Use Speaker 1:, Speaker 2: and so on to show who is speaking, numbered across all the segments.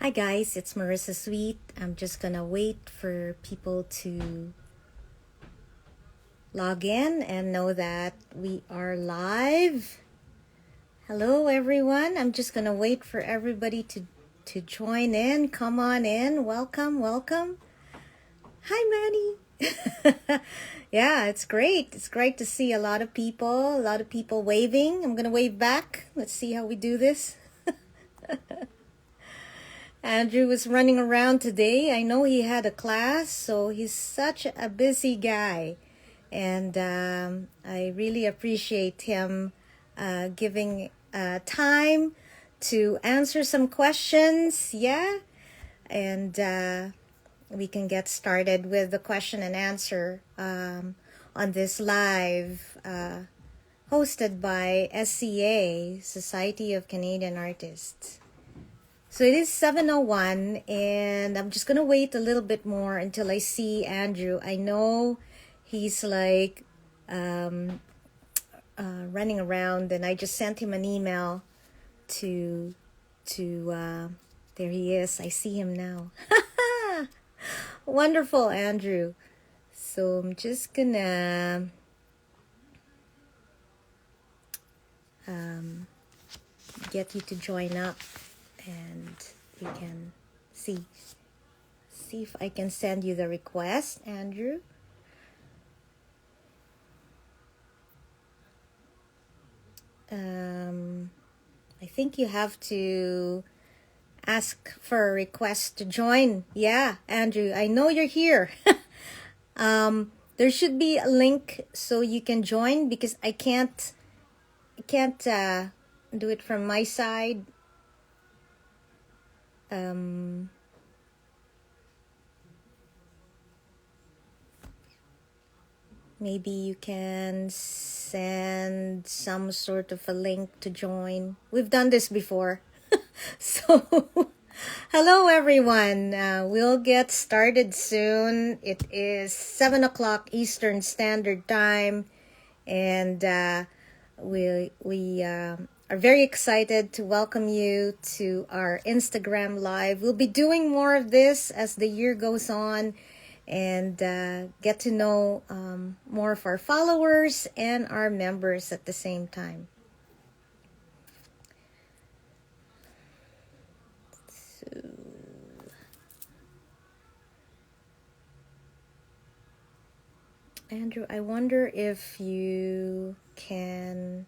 Speaker 1: Hi guys, it's Marissa Sweet. I'm just gonna wait for people to log in and know that we are live. Hello everyone. I'm just gonna wait for everybody to join in. Come on in. Welcome, welcome. Hi Manny. Yeah, it's great. It's great to see a lot of people waving. I'm gonna wave back. Let's see how we do this. Andrew was running around today. I know he had a class, so he's such a busy guy. And I really appreciate him giving time to answer some questions. Yeah. And we can get started with the question and answer on this live hosted by SCA, Society of Canadian Artists. So it is 7:01 and I'm just going to wait a little bit more until I see Andrew. I know he's like running around, and I just sent him an email to there he is. I see him now. Wonderful, Andrew. So I'm just going to get you to join up, and we can see if I can send you the request, Andrew. I think you have to ask for a request to join. Yeah, Andrew, I know you're here. There should be a link so you can join, because I can't do it from my side. Maybe you can send some sort of a link to join. We've done this before. So, hello everyone. We'll get started soon. It is 7 o'clock Eastern Standard Time, and we are very excited to welcome you to our Instagram Live. We'll be doing more of this as the year goes on, and get to know more of our followers and our members at the same time. Andrew, I wonder if you can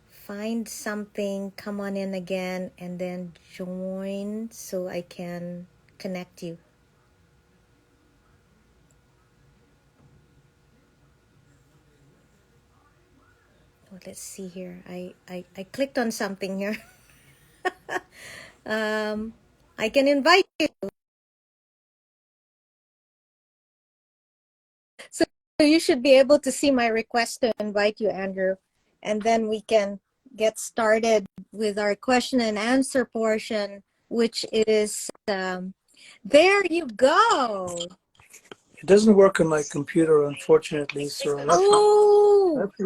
Speaker 1: find something, come on in again, and then join so I can connect you. Oh, let's see here. I clicked on something here. I can invite you. So you should be able to see my request to invite you, Andrew. And then we can get started with our question and answer portion, which is, there you go.
Speaker 2: It doesn't work on my computer, unfortunately. So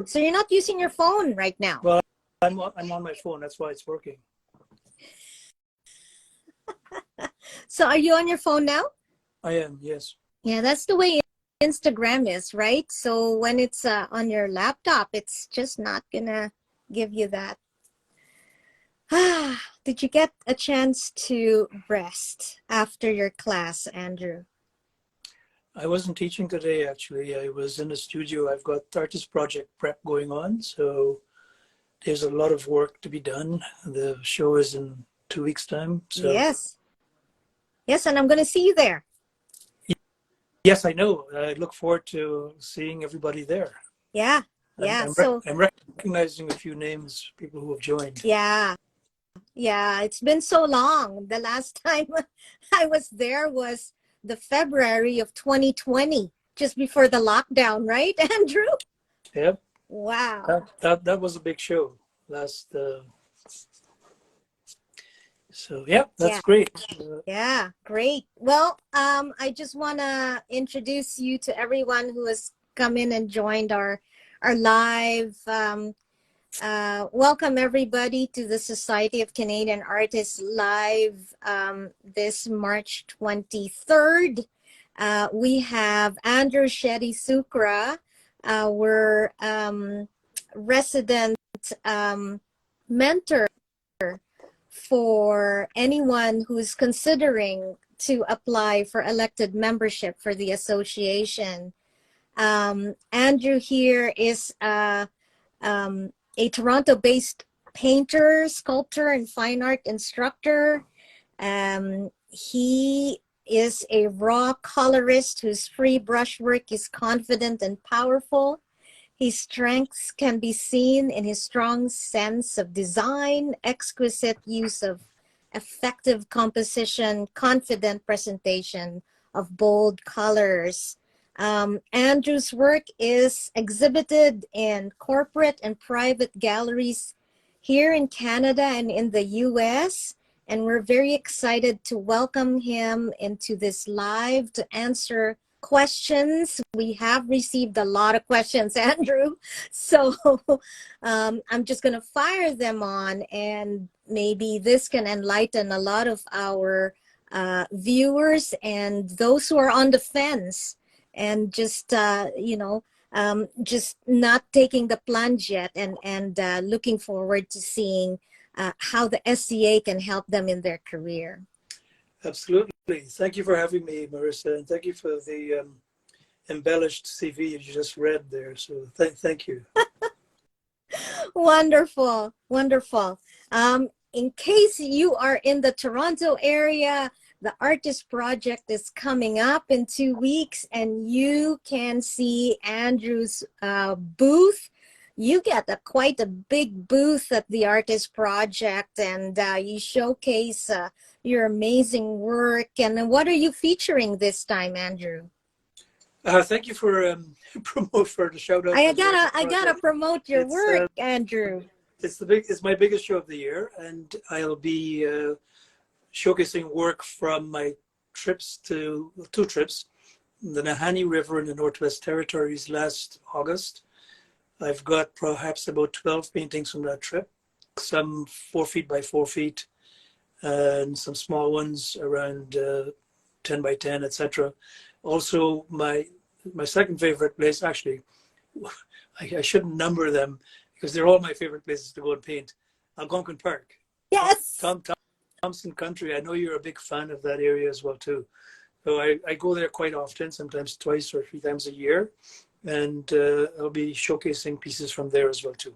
Speaker 1: so you're not using your phone right now?
Speaker 2: Well, I'm on my phone. That's why it's working.
Speaker 1: So are you on your phone now?
Speaker 2: I am, yes.
Speaker 1: Yeah, that's the way Instagram is, right? So when it's on your laptop, it's just not gonna give you that. Did you get a chance to rest after your class, Andrew?
Speaker 2: I wasn't teaching today, actually. I was in the studio. I've got artist project prep going on, so there's a lot of work to be done. The show is in 2 weeks' time. So
Speaker 1: Yes, and I'm gonna see you there.
Speaker 2: yes, I know. I look forward to seeing everybody there.
Speaker 1: Yeah.
Speaker 2: I'm recognizing a few names, people who have joined.
Speaker 1: Yeah, it's been so long. The last time I was there was the February of 2020, just before the lockdown, right, Andrew?
Speaker 2: Yep.
Speaker 1: Wow.
Speaker 2: That was a big show last. So yeah, that's great.
Speaker 1: Yeah, great. Well, I just want to introduce you to everyone who has come in and joined our live. Welcome everybody to the Society of Canadian Artists Live this March 23rd. We have Andrew Cheddie Sookrah, our resident mentor for anyone who's considering to apply for elected membership for the association. Andrew here is a Toronto-based painter, sculptor, and fine art instructor. He is a raw colorist whose free brushwork is confident and powerful. His strengths can be seen in his strong sense of design, exquisite use of effective composition, confident presentation of bold colors. Andrew's work is exhibited in corporate and private galleries here in Canada and in the US. And we're very excited to welcome him into this live to answer questions. We have received a lot of questions, Andrew. So I'm just going to fire them on, and maybe this can enlighten a lot of our viewers and those who are on the fence and just, just not taking the plunge yet and looking forward to seeing how the SCA can help them in their career.
Speaker 2: Absolutely. Thank you for having me, Marissa, and thank you for the embellished CV you just read there. So thank you.
Speaker 1: Wonderful, wonderful. In case you are in the Toronto area, the Artist Project is coming up in 2 weeks, and you can see Andrew's booth. You get quite a big booth at the Artist Project, and you showcase your amazing work. And what are you featuring this time, Andrew?
Speaker 2: Thank you for for the shout out.
Speaker 1: I gotta promote your work, Andrew.
Speaker 2: It's my biggest show of the year, and I'll be showcasing work from my two trips, the Nahanni River in the Northwest Territories last August. I've got perhaps about 12 paintings from that trip, some 4 feet by 4 feet, and some small ones around 10 by 10, etc. Also, my second favorite place, actually, I shouldn't number them because they're all my favorite places to go and paint. Algonquin Park.
Speaker 1: Yes.
Speaker 2: Thompson Country. I know you're a big fan of that area as well too. So I go there quite often, sometimes 2 or 3 times a year, and I'll be showcasing pieces from there as well too.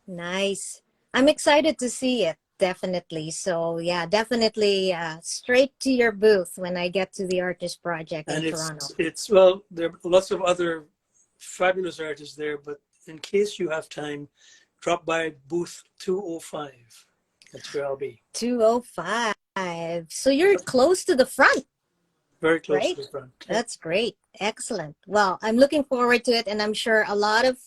Speaker 1: Nice. I'm excited to see it. Definitely. So yeah, definitely straight to your booth when I get to the Artist Project in Toronto.
Speaker 2: Well, there are lots of other fabulous artists there, but in case you have time, drop by booth 205. That's where I'll be.
Speaker 1: 205. So you're close to the front.
Speaker 2: Very close
Speaker 1: right?
Speaker 2: to the front.
Speaker 1: That's great. Excellent. Well, I'm looking forward to it, and I'm sure a lot of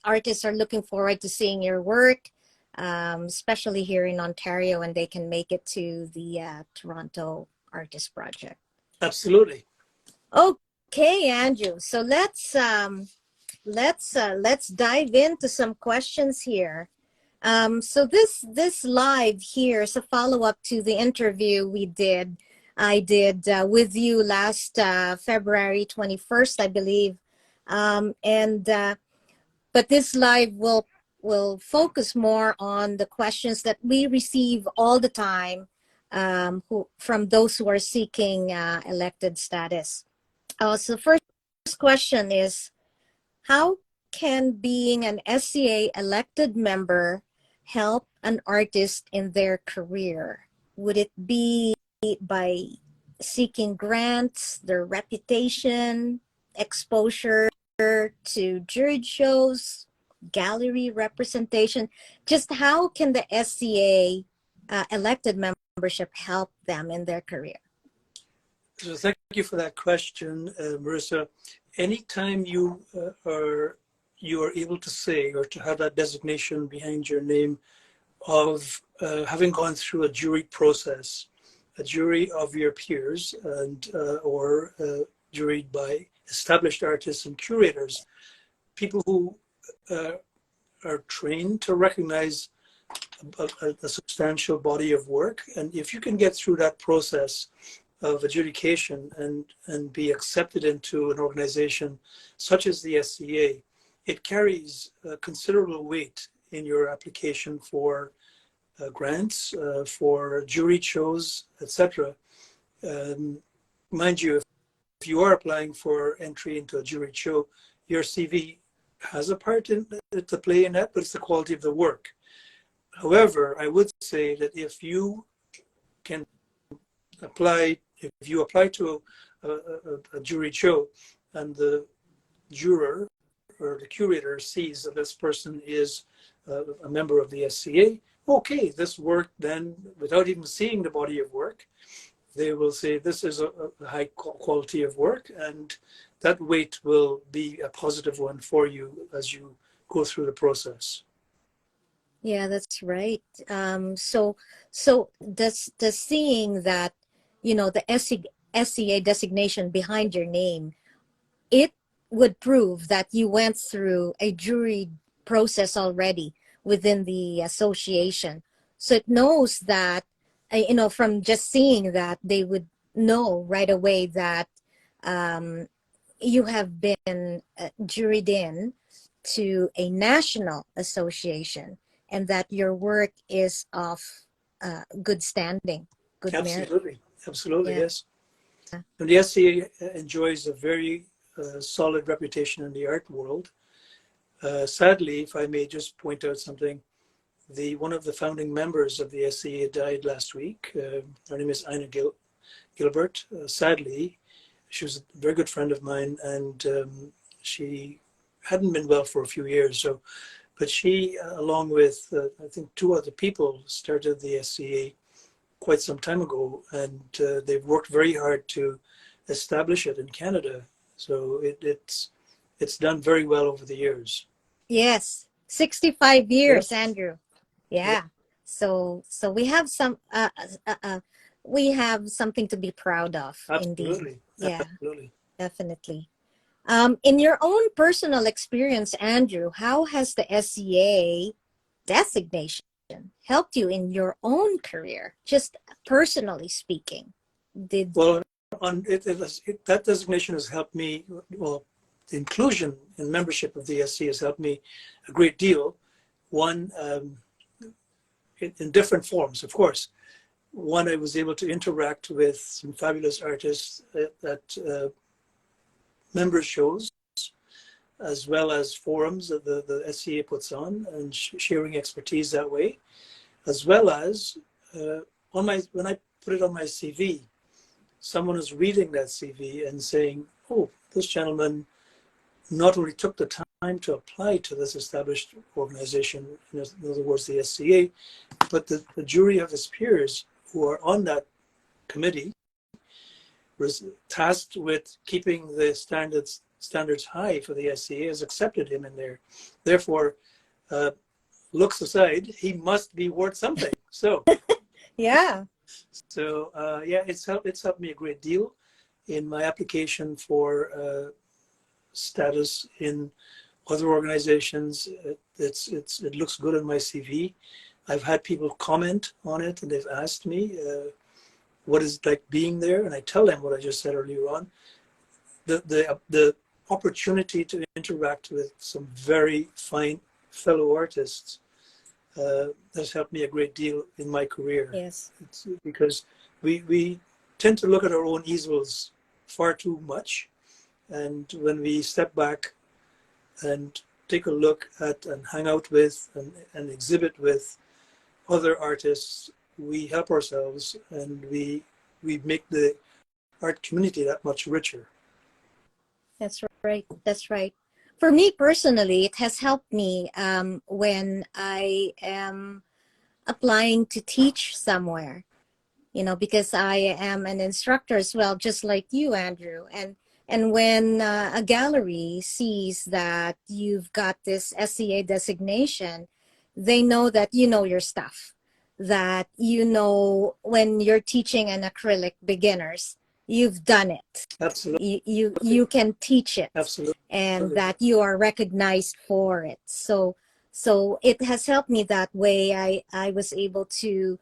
Speaker 1: artists are looking forward to seeing your work, especially here in Ontario, and they can make it to the Toronto Artist Project.
Speaker 2: Absolutely.
Speaker 1: Okay, Andrew. So let's dive into some questions here. So this live here is a follow-up to the interview I did with you last February 21st, I believe. But this live will focus more on the questions that we receive all the time from those who are seeking elected status. So first question is, how can being an SCA elected member help an artist in their career? Would it be by seeking grants, their reputation, exposure to juried shows, gallery representation? Just how can the SCA elected membership help them in their career?
Speaker 2: So thank you for that question, Marissa. Anytime you are able to say or to have that designation behind your name of having gone through a jury process, a jury of your peers, and or juried by established artists and curators, people who uh, are trained to recognize a substantial body of work. And if you can get through that process of adjudication and be accepted into an organization such as the SCA, it carries considerable weight in your application for grants, for jury shows, etc. Mind you, if you are applying for entry into a jury show, your CV has a part to play in that, but it's the quality of the work. However, I would say that if you can apply, if you apply to a jury show and the juror or the curator sees that this person is a member of the SCA, okay, this work then, without even seeing the body of work, they will say this is a high quality of work, and that weight will be a positive one for you as you go through the process.
Speaker 1: Yeah, that's right. So does seeing that, the SCA designation behind your name, it would prove that you went through a jury process already within the association. So it knows that, from just seeing that, they would know right away that um, you have been juried in to a national association, and that your work is of good standing, good merit.
Speaker 2: Absolutely, absolutely,
Speaker 1: Yeah.
Speaker 2: yes. And the SCA enjoys a very solid reputation in the art world. Sadly, if I may just point out something, one of the founding members of the SCA died last week. Her name is Ina Gilbert. Sadly, she was a very good friend of mine, and she hadn't been well for a few years. So, but she, along with I think two other people, started the SCA quite some time ago, and they've worked very hard to establish it in Canada. So it's done very well over the years.
Speaker 1: Yes, 65 years,
Speaker 2: Yes.
Speaker 1: Andrew.
Speaker 2: Yeah,
Speaker 1: Yeah. So we have something to be proud of, indeed.
Speaker 2: absolutely,
Speaker 1: Yeah,
Speaker 2: absolutely.
Speaker 1: definitely. In your own personal experience, Andrew, how has the SCA designation helped you in your own career, just personally speaking? Did
Speaker 2: Well, that designation has helped me. Well, the inclusion and membership of the SC has helped me a great deal. One, in different forms, of course. One, I was able to interact with some fabulous artists at member shows, as well as forums that the SCA puts on, and sharing expertise that way, as well as when I put it on my CV, someone is reading that CV and saying, "Oh, this gentleman not only took the time to apply to this established organization, in other words, the SCA, but the jury of his peers who are on that committee was tasked with keeping the standards high for the SCA, has accepted him in there. Therefore, looks aside, he must be worth something."
Speaker 1: yeah.
Speaker 2: Yeah, it's helped me a great deal in my application for status in other organizations. It looks good on my CV. I've had people comment on it, and they've asked me what is it like being there, and I tell them what I just said earlier on. The opportunity to interact with some very fine fellow artists has helped me a great deal in my career.
Speaker 1: Yes.
Speaker 2: It's because we tend to look at our own easels far too much, and when we step back and take a look at and hang out with and exhibit with other artists, we help ourselves, and we make the art community that much richer.
Speaker 1: That's right. That's right. For me personally, it has helped me when I am applying to teach somewhere, because I am an instructor as well, just like you, Andrew. And when a gallery sees that you've got this SCA designation, they know that you know your stuff, that when you're teaching an acrylic beginners, you've done it.
Speaker 2: Absolutely.
Speaker 1: You can teach it,
Speaker 2: Absolutely.
Speaker 1: and that you are recognized for it. So it has helped me that way. I was able to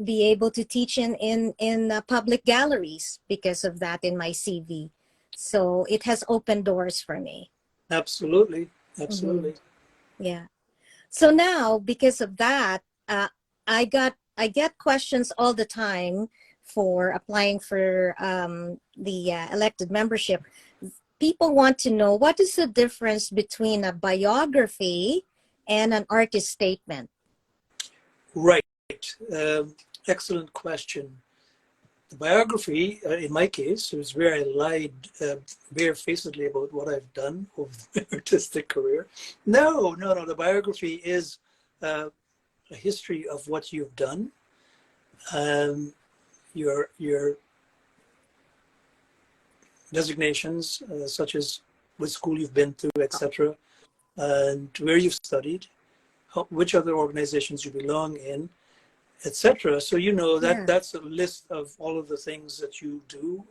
Speaker 1: be able to teach in public galleries because of that in my CV. So it has opened doors for me.
Speaker 2: Absolutely.
Speaker 1: Hmm.
Speaker 2: Absolutely.
Speaker 1: Yeah. So now, because of that, I get questions all the time for applying for the elected membership. People want to know, what is the difference between a biography and an artist statement?
Speaker 2: Right. Um, Excellent question. The biography, in my case, was where I lied barefacedly about what I've done over my artistic career. No, no, no. The biography is a history of what you've done, um, your designations, such as what school you've been to, etc., and where you've studied, which other organizations you belong in, etc. So you know that
Speaker 1: Yeah.
Speaker 2: that's a list of all of the things that you do,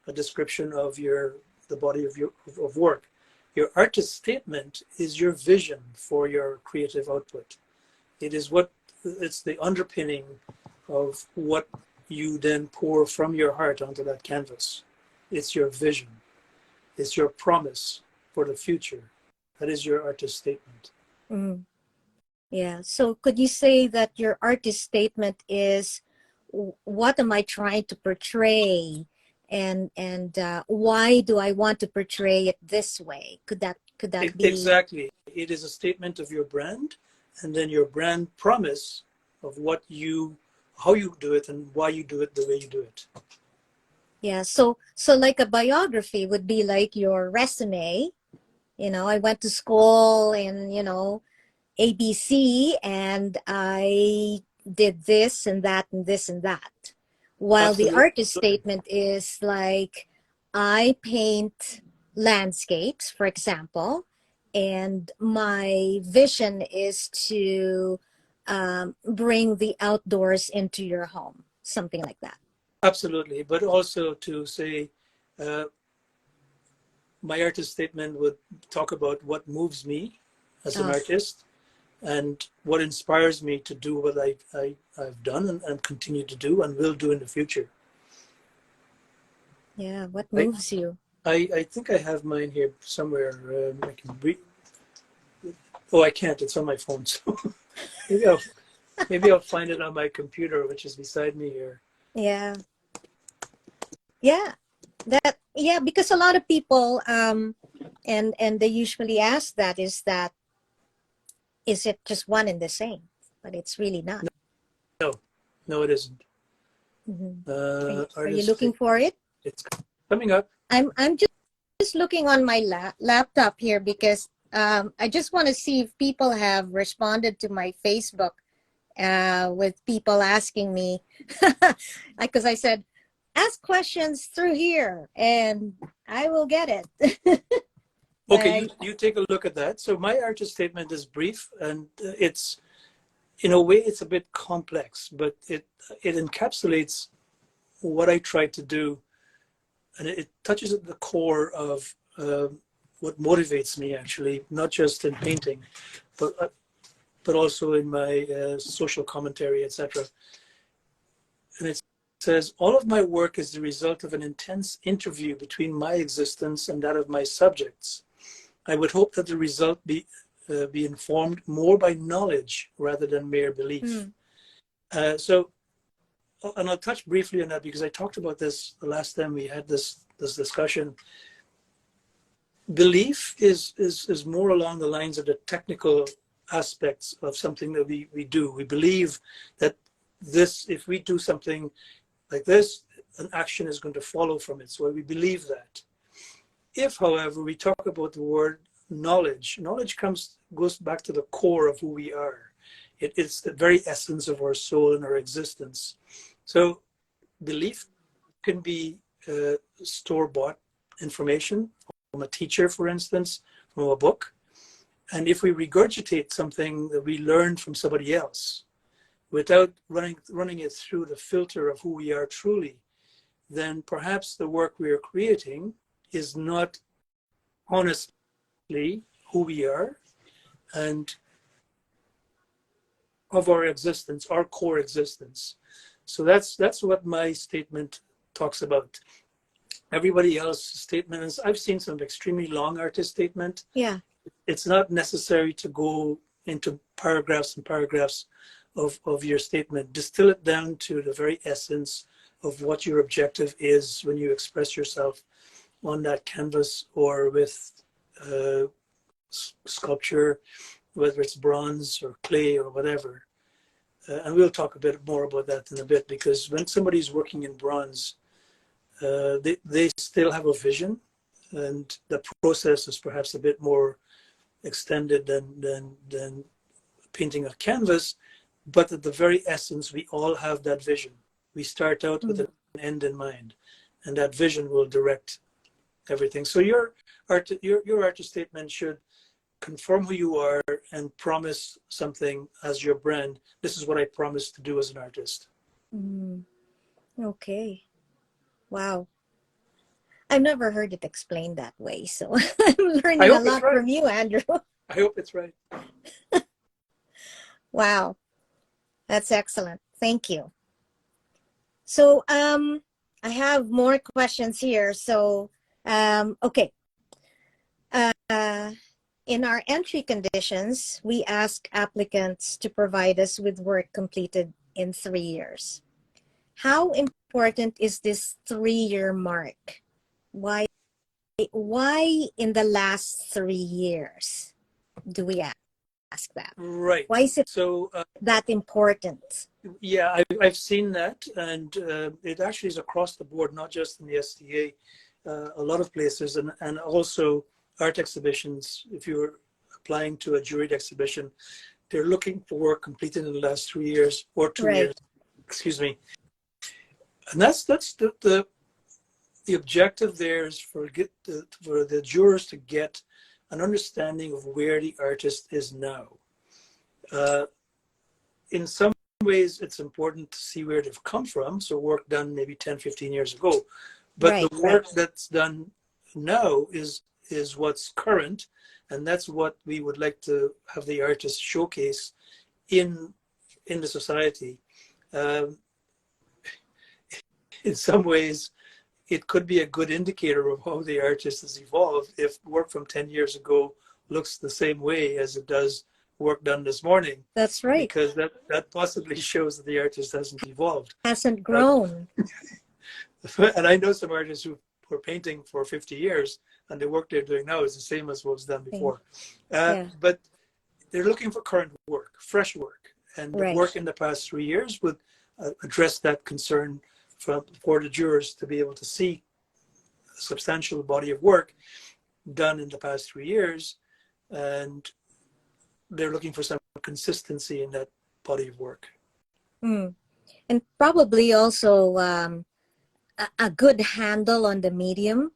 Speaker 2: a description of the body of your of work. Your artist statement is your vision for your creative output. It is what it's the underpinning of what you then pour from your heart onto that canvas. It's your vision. It's your promise for the future. That is your artist statement.
Speaker 1: Mm. Yeah. So could you say that your artist statement is, what am I trying to portray, and why do I want to portray it this way? Could that be?
Speaker 2: Exactly. It is a statement of your brand and then your brand promise of how you do it and why you do it the way you do it.
Speaker 1: Yeah. So like a biography would be like your resume. I went to school in, ABC, and I did this and that and this and that. While the
Speaker 2: Absolutely.
Speaker 1: artist statement is like, I paint landscapes, for example, and my vision is to bring the outdoors into your home, something like that.
Speaker 2: Absolutely. But also to say, uh, my artist statement would talk about what moves me as an
Speaker 1: Oh,
Speaker 2: artist and what inspires me to do what I've done and continue to do and will do in the future.
Speaker 1: yeah. What
Speaker 2: I,
Speaker 1: moves you?
Speaker 2: I think I have mine here somewhere. I can Oh, I can't. It's on my phone. So maybe I'll maybe I'll find it on my computer, which is beside me here.
Speaker 1: Yeah. Yeah. Yeah, because a lot of people and they usually ask, that is it just one and the same? But it's really not.
Speaker 2: No, no, it isn't.
Speaker 1: Hmm. Are you
Speaker 2: Artist,
Speaker 1: looking for it?
Speaker 2: it's coming up.
Speaker 1: I'm just looking on my laptop here, because I just want to see if people have responded to my Facebook with people asking me, because I said, ask questions through here and I will get it.
Speaker 2: Okay,
Speaker 1: But
Speaker 2: you take a look at that. So my artist statement is brief, and it's in a way it's a bit complex, but it encapsulates what I try to do, and it touches at the core of what motivates me actually, not just in painting, but also in my social commentary, etc. And it says, all of my work is the result of an intense interview between my existence and that of my subjects. I would hope that the result be informed more by knowledge rather than mere belief.
Speaker 1: hmm,
Speaker 2: So, and I'll touch briefly on that because I talked about this the last time we had this discussion. Belief is more along the lines of the technical aspects of something that we do. We believe that if we do something like this, an action is going to follow from it. So we believe that. If, however, we talk about the word knowledge, knowledge goes back to the core of who we are. It's the very essence of our soul and our existence. So belief can be store-bought information from a teacher, for instance, from a book. And if we regurgitate something that we learned from somebody else without running it through the filter of who we are truly, then perhaps the work we are creating is not honestly who we are and of our existence, our core existence. So that's what my statement talks about. Everybody else's statement is, I've seen some extremely long artist statement.
Speaker 1: Yeah.
Speaker 2: It's not necessary to go into paragraphs and paragraphs of your statement. Distill it down to the very essence of what your objective is when you express yourself on that canvas or with sculpture, whether it's bronze or clay or whatever. And we'll talk a bit more about that in a bit, because when somebody's working in bronze, they still have a vision, and the process is perhaps a bit more extended than painting a canvas. But at the very essence, we all have that vision. We start out with an end in mind, and that vision will direct everything. So your artist statement should confirm who you are and promise something as your brand. This is what I promise to do as an artist.
Speaker 1: Okay. Wow. I've never heard it explained that way. So I'm learning a lot from you, Andrew.
Speaker 2: I hope it's right.
Speaker 1: Wow. That's excellent. Thank you. So I have more questions here. So, okay. In our entry conditions, we ask applicants to provide us with work completed in 3 years. How important is this 3-year mark? Why in the last 3 years do we ask that?
Speaker 2: Right.
Speaker 1: Why is it
Speaker 2: so
Speaker 1: that important?
Speaker 2: Yeah, I've seen that, and it actually is across the board, not just in the SCA, a lot of places, and also art exhibitions. If you're applying to a juried exhibition, they're looking for work completed in the last 3 years or 2 years. Excuse me. And that's the objective there is for the jurors to get an understanding of where the artist is now. In some ways, it's important to see where they've come from. So work done maybe 10, 15 years ago. But the work that's done now is what's current. And that's what we would like to have the artist showcase in the society. In some ways, it could be a good indicator of how the artist has evolved if work from 10 years ago looks the same way as it does work done this morning.
Speaker 1: That's right.
Speaker 2: Because that possibly shows that the artist hasn't evolved.
Speaker 1: Hasn't grown.
Speaker 2: And I know some artists who were painting for 50 years and the work they're doing now is the same as what was done before. But they're looking for current work, fresh work. And the work in the past 3 years would address that concern for the jurors to be able to see a substantial body of work done in the past 3 years. And they're looking for some consistency in that body of work.
Speaker 1: And probably also a good handle on the medium.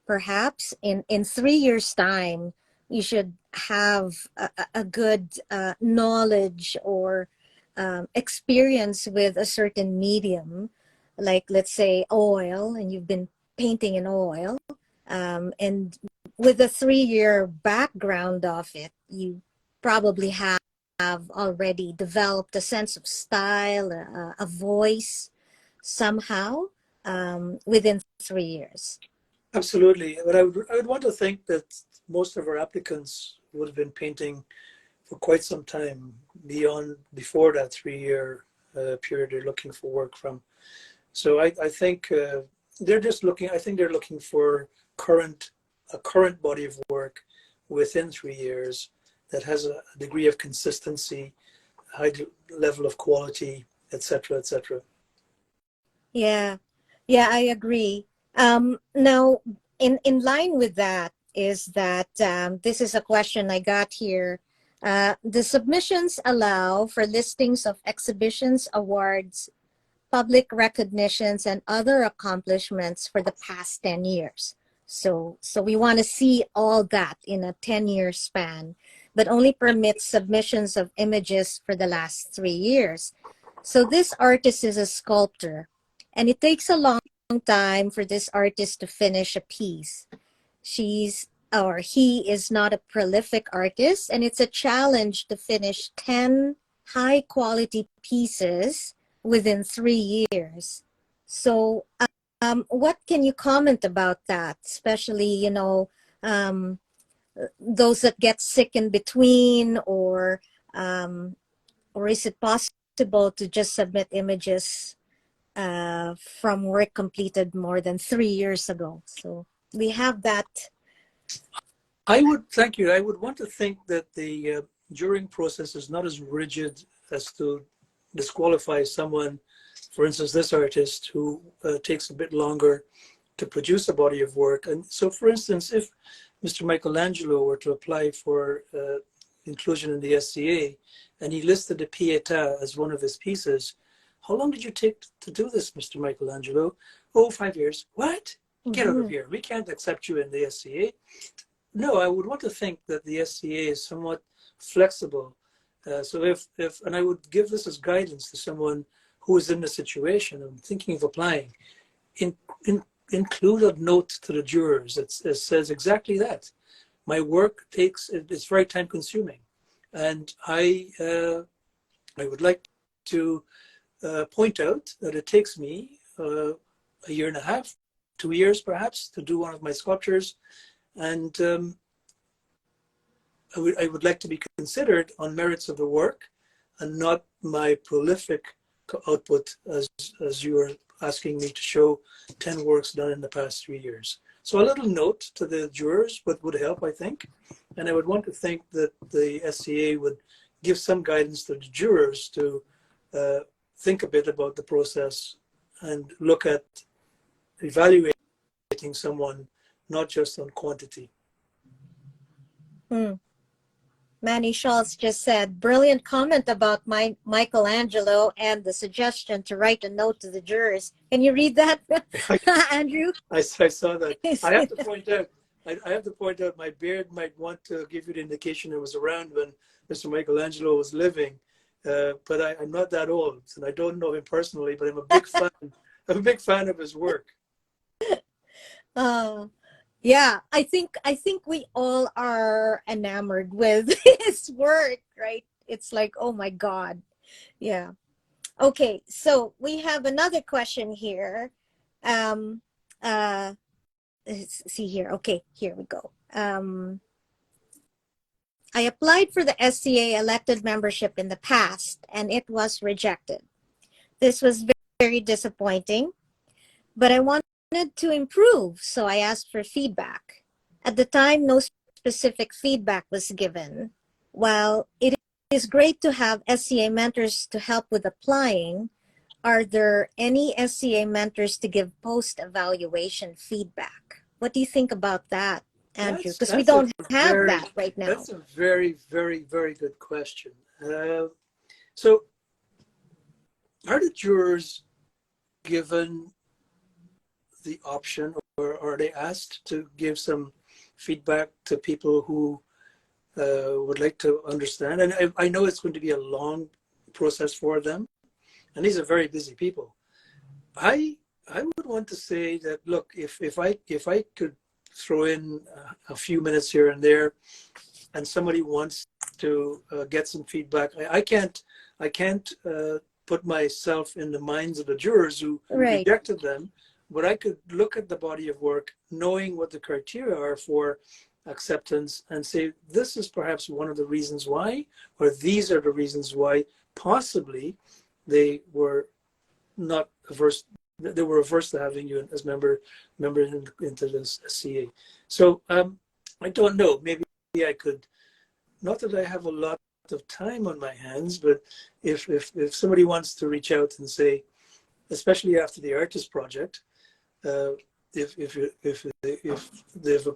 Speaker 1: Perhaps in 3 years' time, you should have a good knowledge or experience with a certain medium, like let's say oil, and you've been painting in oil. And with a 3-year background of it, you probably have already developed a sense of style, a voice somehow within 3 years.
Speaker 2: Absolutely. But I would want to think that most of our applicants would have been painting for quite some time before that 3-year period they're looking for work from. So I think they're just looking, I think they're looking for a current body of work within 3 years that has a degree of consistency, high level of quality, etc., etc.
Speaker 1: Yeah, I agree. Now, in line with that is that this is a question I got here. The submissions allow for listings of exhibitions, awards, public recognitions, and other accomplishments for the past 10 years. So we want to see all that in a 10-year span, but only permits submissions of images for the last 3 years. So this artist is a sculptor, and it takes a long time for this artist to finish a piece. He is not a prolific artist, and it's a challenge to finish 10 high quality pieces within 3 years. So, what can you comment about that? Especially, um, those that get sick in between, um, or is it possible to just submit images from work completed more than 3 years ago? So we have that.
Speaker 2: Thank you. I would want to think that the juring process is not as rigid as to disqualify someone, for instance, this artist who takes a bit longer to produce a body of work. And so, for instance, if Mr. Michelangelo were to apply for inclusion in the SCA and he listed the Pietà as one of his pieces, how long did you take to do this, Mr. Michelangelo? Oh, 5 years. What? Get out of here. We can't accept you in the SCA. No, I would want to think that the SCA is somewhat flexible. So and I would give this as guidance to someone who is in the situation and thinking of applying, include a note to the jurors that says exactly that. My work it's very time consuming. And I would like to point out that it takes me a year and a half, 2 years perhaps, to do one of my sculptures. And I would like to be considered on merits of the work and not my prolific output as you are asking me to show 10 works done in the past 3 years. So a little note to the jurors would help, I think. And I would want to think that the SCA would give some guidance to the jurors to think a bit about the process and look at evaluating someone not just on quantity.
Speaker 1: Manny Schultz just said, brilliant comment about Michelangelo and the suggestion to write a note to the jurors. Can you read that, Andrew?
Speaker 2: I saw that. I have to point out my beard might want to give you the indication it was around when Mr. Michelangelo was living. But I'm not that old, and I don't know him personally, but I'm a big fan. I'm a big fan of his work.
Speaker 1: Yeah, I think we all are enamored with his work, right? It's like, oh my God. Yeah. Okay, so we have another question here. Let's see here. Okay, here we go. I applied for the SCA elected membership in the past and it was rejected. This was very disappointing, but I wanted to improve, so I asked for feedback. At the time, no specific feedback was given. While it is great to have SCA mentors to help with applying, are there any SCA mentors to give post-evaluation feedback? What do you think about that, Andrew? Because we don't have that right now.
Speaker 2: That's a very, very, very good question. So are the jurors given the option, or are they asked to give some feedback to people who would like to understand? And I know it's going to be a long process for them, and these are very busy people. I would want to say that, look, if I could throw in a few minutes here and there, and somebody wants to get some feedback, I can't put myself in the minds of the jurors who rejected them. But I could look at the body of work, knowing what the criteria are for acceptance, and say, this is perhaps one of the reasons why, or these are the reasons why possibly they were not averse. They were averse to having you as member into this SCA. So I don't know. Maybe I could. Not that I have a lot of time on my hands, but if somebody wants to reach out and say, especially after the artist project. If they've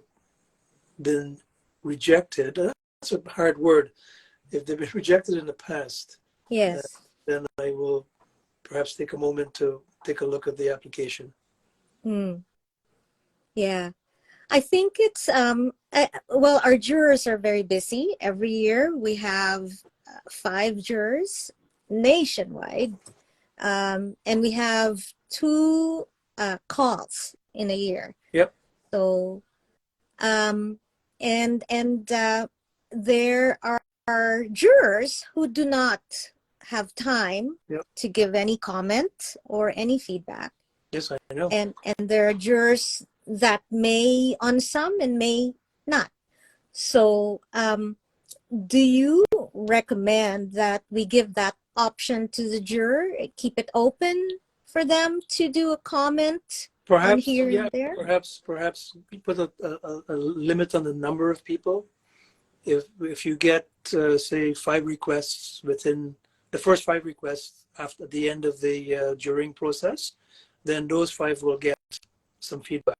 Speaker 2: been rejected, that's a hard word. If they've been rejected in the past,
Speaker 1: yes,
Speaker 2: then I will perhaps take a moment to take a look at the application.
Speaker 1: Yeah, I think it's well, our jurors are very busy. Every year we have 5 jurors nationwide, and we have 2 calls in a year.
Speaker 2: Yep.
Speaker 1: So, um, and there are jurors who do not have time
Speaker 2: Yep.
Speaker 1: to give any comment or any feedback.
Speaker 2: Yes, I know.
Speaker 1: And there are jurors that may on some and may not. So, do you recommend that we give that option to the juror, keep it open for them to do a comment on
Speaker 2: Perhaps,
Speaker 1: here
Speaker 2: yeah,
Speaker 1: and there?
Speaker 2: perhaps we put a limit on the number of people. If you get, say, 5 requests within the first 5 requests after the end of the jurying process, then those 5 will get some feedback.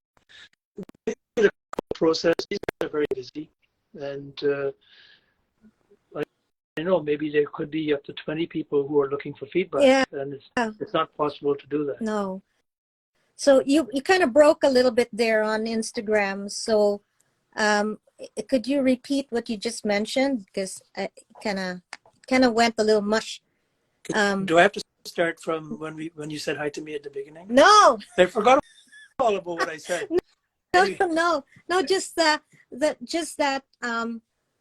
Speaker 2: The process, these are very busy, and I know maybe there could be up to 20 people who are looking for feedback,
Speaker 1: Yeah.
Speaker 2: and it's not possible to do that.
Speaker 1: No. So you kind of broke a little bit there on Instagram. So could you repeat what you just mentioned? Because I kind of went a little mush.
Speaker 2: Do I have to start from when you said hi to me at the beginning?
Speaker 1: No.
Speaker 2: I forgot all about what I said. Anyway.
Speaker 1: No, just that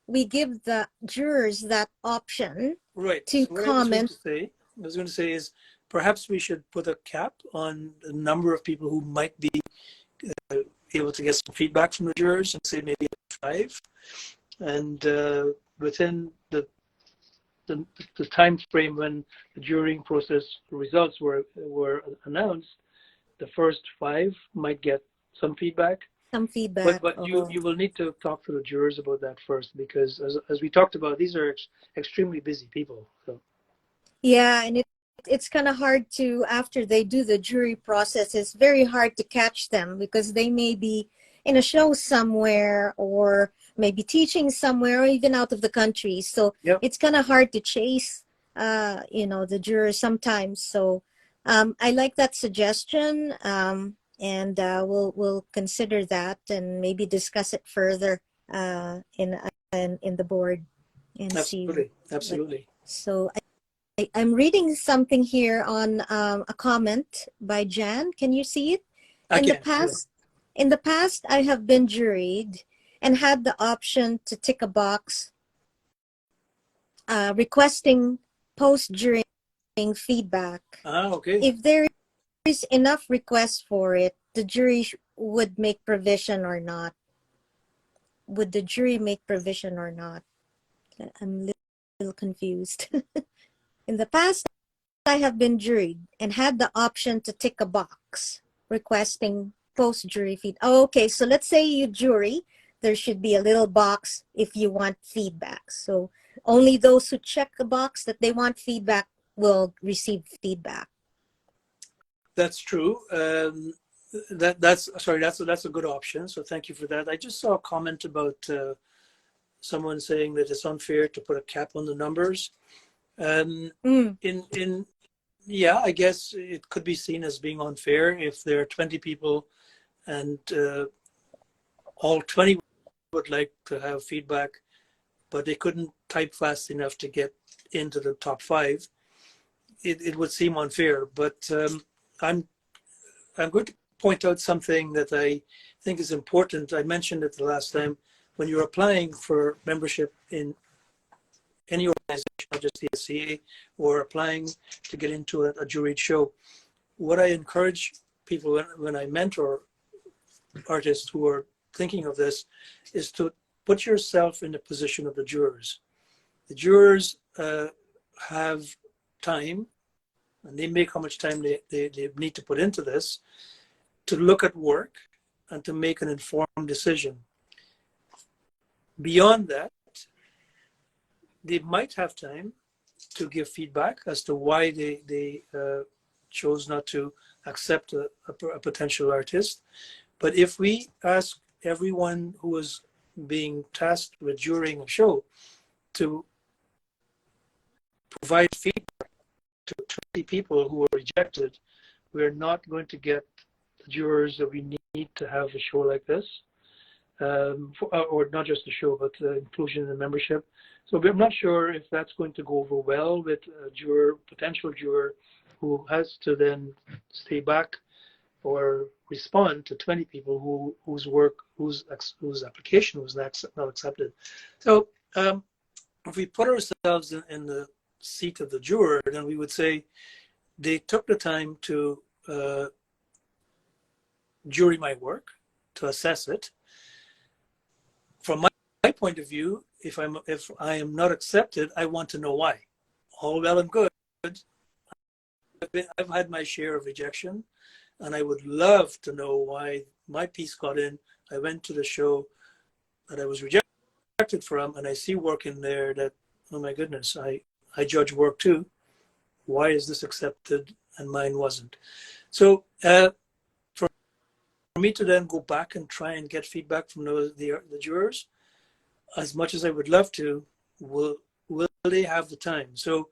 Speaker 1: we give the jurors that option,
Speaker 2: right,
Speaker 1: to
Speaker 2: so what
Speaker 1: comment.
Speaker 2: I was going to say is perhaps we should put a cap on the number of people who might be able to get some feedback from the jurors, and say maybe 5, and within the time frame when the jurying process results were announced, the first 5 might get some feedback.
Speaker 1: Some feedback.
Speaker 2: But you will need to talk to the jurors about that first, because as we talked about, these are extremely busy people. So.
Speaker 1: Yeah, and it's kind of hard to, after they do the jury process, it's very hard to catch them because they may be in a show somewhere or maybe teaching somewhere or even out of the country. So
Speaker 2: yep.
Speaker 1: It's kind of hard to chase, the jurors sometimes. So I like that suggestion, and we'll consider that and maybe discuss it further in the board and
Speaker 2: Absolutely.
Speaker 1: see.
Speaker 2: Absolutely.
Speaker 1: So I'm reading something here on a comment by Jan. Can you see it? In the past, I have been juried and had the option to tick a box requesting post-jury feedback.
Speaker 2: Okay.
Speaker 1: If there is enough requests for it, the jury would make provision or not. Would the jury make provision or not? I'm a little confused. In the past, I have been juried and had the option to tick a box requesting post-jury feed. Oh, okay, so let's say you jury, there should be a little box if you want feedback. So only those who check the box that they want feedback will receive feedback.
Speaker 2: That's true. That's a good option. So thank you for that. I just saw a comment about someone saying that it's unfair to put a cap on the numbers. Yeah, I guess it could be seen as being unfair if there are 20 people and all 20 would like to have feedback, but they couldn't type fast enough to get into the top 5. It would seem unfair, but I'm going to point out something that I think is important. I mentioned it the last time. When you're applying for membership in any organization, not just the SCA, or applying to get into a juried show, what I encourage people when I mentor artists who are thinking of this is to put yourself in the position of the jurors. The jurors have time, and they make how much time they need to put into this, to look at work and to make an informed decision. Beyond that, they might have time to give feedback as to why they chose not to accept a potential artist. But if we ask everyone who is being tasked with jurying a show to provide feedback to 20 people who are rejected, we're not going to get the jurors that we need to have a show like this, or not just a show, but inclusion in the membership. So I'm not sure if that's going to go over well with a potential juror who has to then stay back or respond to 20 people whose work, whose application was not accepted. So if we put ourselves in the seat of the juror, then we would say they took the time to jury my work, to assess it. From my point of view, if I am not accepted, I want to know why. All well and good. I've had my share of rejection, and I would love to know why my piece got in. I went to the show that I was rejected from, and I see work in there that, oh my goodness, I judge work too. Why is this accepted and mine wasn't? So for me to then go back and try and get feedback from the jurors, as much as I would love to, will they have the time? So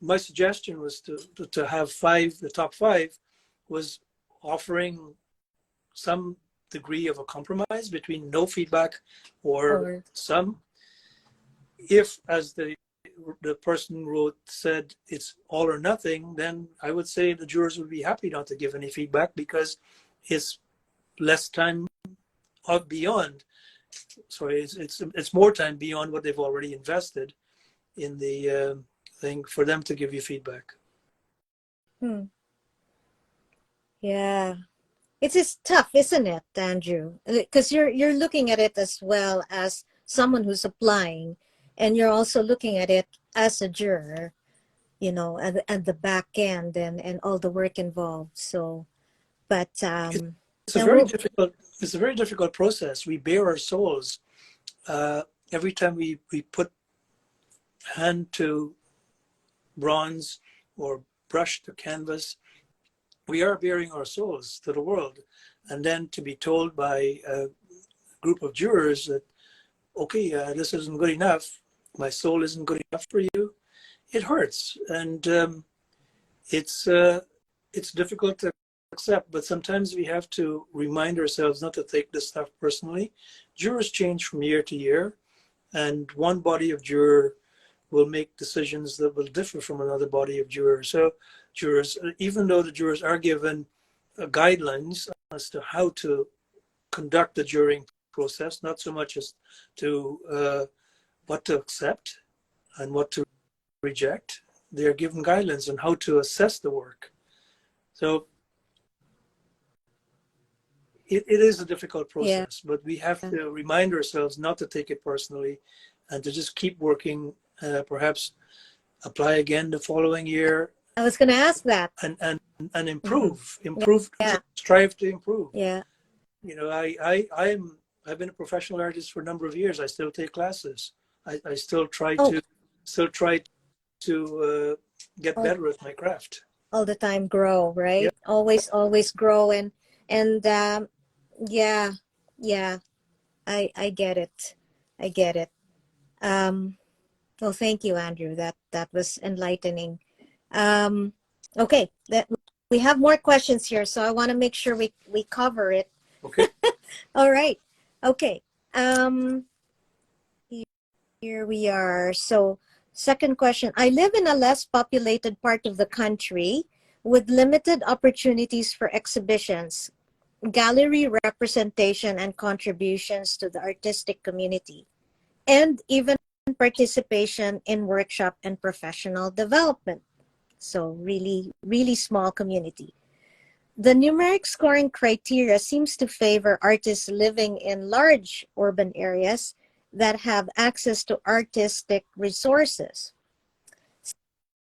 Speaker 2: my suggestion was to have the top five was offering some degree of a compromise between no feedback or some. If, as the person said, it's all or nothing, then I would say the jurors would be happy not to give any feedback because it's less time beyond. Sorry, it's more time beyond what they've already invested in the thing for them to give you feedback.
Speaker 1: Yeah. It is tough, isn't it, Andrew? Because you're looking at it as well as someone who's applying, and you're also looking at it as a juror, at the back end and all the work involved. So, but
Speaker 2: it's a very difficult process. We bare our souls every time we put hand to bronze or brush to canvas. We are bearing our souls to the world, and then to be told by a group of jurors that, okay, this isn't good enough, my soul isn't good enough for you, it hurts, and it's difficult to accept. But sometimes we have to remind ourselves not to take this stuff personally. Jurors change from year to year, and one body of juror will make decisions that will differ from another body of jurors. So jurors, even though the jurors are given guidelines as to how to conduct the jurying process, not so much as to what to accept and what to reject, they are given guidelines on how to assess the work. So it is a difficult process, but we have to remind ourselves not to take it personally and to just keep working, perhaps apply again the following year.
Speaker 1: I was going to ask that.
Speaker 2: And improve, strive to improve.
Speaker 1: Yeah.
Speaker 2: I've been a professional artist for a number of years. I still take classes. I still try to get better at my craft.
Speaker 1: All the time grow, right? Yep. Always grow. And yeah, I get it. Well, thank you, Andrew. That was enlightening. Okay, we have more questions here, so I want to make sure we cover it.
Speaker 2: Okay.
Speaker 1: All right. Okay. Here we are. So, second question. I live in a less populated part of the country with limited opportunities for exhibitions, gallery representation, and contributions to the artistic community, and even participation in workshop and professional development. So really, really small community. The numeric scoring criteria seems to favor artists living in large urban areas that have access to artistic resources.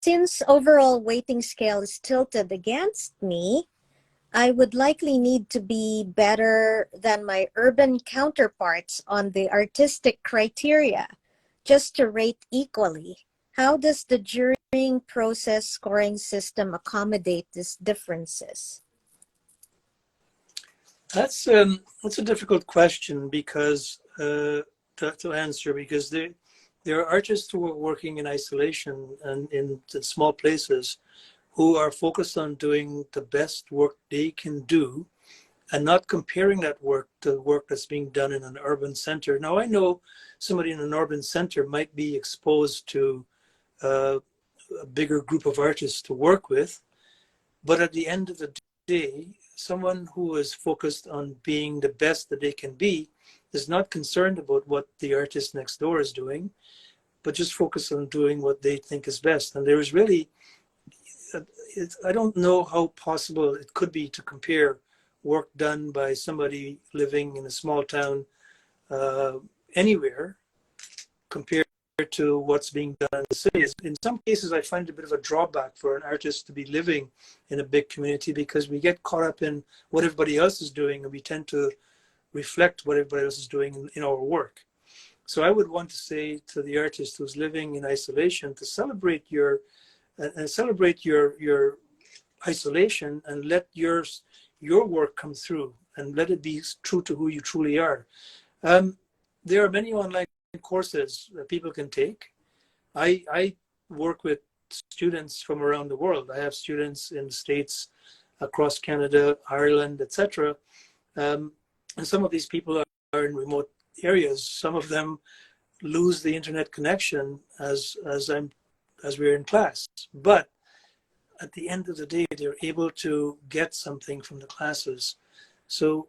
Speaker 1: Since overall weighting scale is tilted against me, I would likely need to be better than my urban counterparts on the artistic criteria just to rate equally. How does the jurying process scoring system accommodate these differences?
Speaker 2: That's a difficult question because to answer, because there are artists who are working in isolation and in small places who are focused on doing the best work they can do and not comparing that work to work that's being done in an urban center. Now, I know somebody in an urban center might be exposed to a bigger group of artists to work with, but at the end of the day, someone who is focused on being the best that they can be is not concerned about what the artist next door is doing, but just focus on doing what they think is best. And there is really, I don't know how possible it could be to compare work done by somebody living in a small town uh, anywhere compared to what's being done in the cities. In some cases, I find it a bit of a drawback for an artist to be living in a big community because we get caught up in what everybody else is doing and we tend to reflect what everybody else is doing in our work. So I would want to say to the artist who's living in isolation to celebrate your isolation and let your work come through and let it be true to who you truly are. There are many online courses that people can take. I work with students from around the world. I have students in the States, across Canada, Ireland, etc. And some of these people are in remote areas. Some of them lose the internet connection as we're in class. But at the end of the day, they're able to get something from the classes. So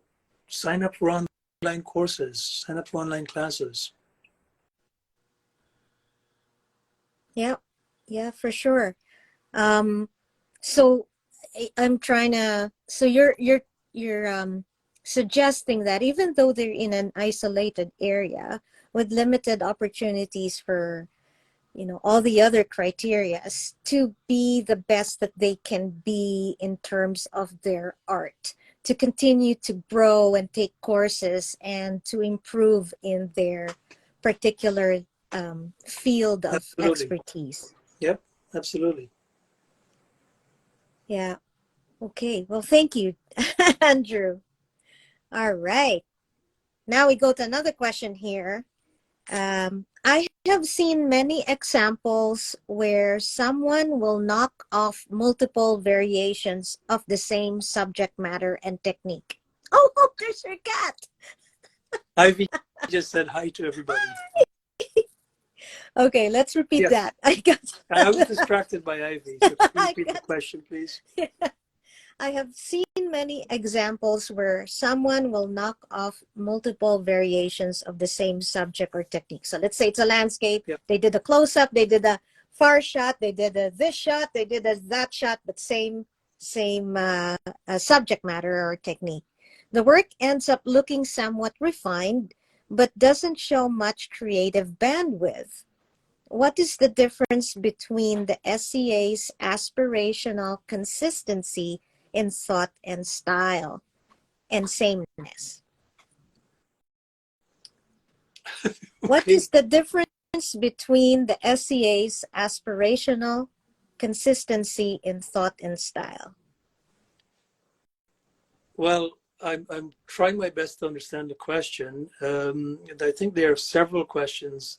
Speaker 2: sign up for online courses, sign up for online classes.
Speaker 1: Yeah, yeah, for sure. So I'm trying to, so you're suggesting that even though they're in an isolated area with limited opportunities for, all the other criteria, to be the best that they can be in terms of their art, to continue to grow and take courses and to improve in their particular field of
Speaker 2: Absolutely.
Speaker 1: expertise.
Speaker 2: Yep, absolutely.
Speaker 1: Yeah. Okay. Well, thank you, Andrew. All right. Now we go to another question here. I have seen many examples where someone will knock off multiple variations of the same subject matter and technique. Oh, there's your cat.
Speaker 2: Ivy just said hi to everybody.
Speaker 1: Okay, let's repeat
Speaker 2: Yes,
Speaker 1: that. I got.
Speaker 2: I was distracted by Ivy. So can you
Speaker 1: I
Speaker 2: repeat the
Speaker 1: got.
Speaker 2: question, please?
Speaker 1: I have seen many examples where someone will knock off multiple variations of the same subject or technique. So let's say it's a landscape.
Speaker 2: Yep.
Speaker 1: They did a close-up, they did a far shot, they did a this shot, they did a that shot, but same subject matter or technique. The work ends up looking somewhat refined, but doesn't show much creative bandwidth. What is the difference between the SCA's aspirational consistency in thought and style and sameness? What
Speaker 2: Okay.
Speaker 1: is the difference between the SCA's aspirational consistency in thought and style?
Speaker 2: Well, I'm trying my best to understand the question. And I think there are several questions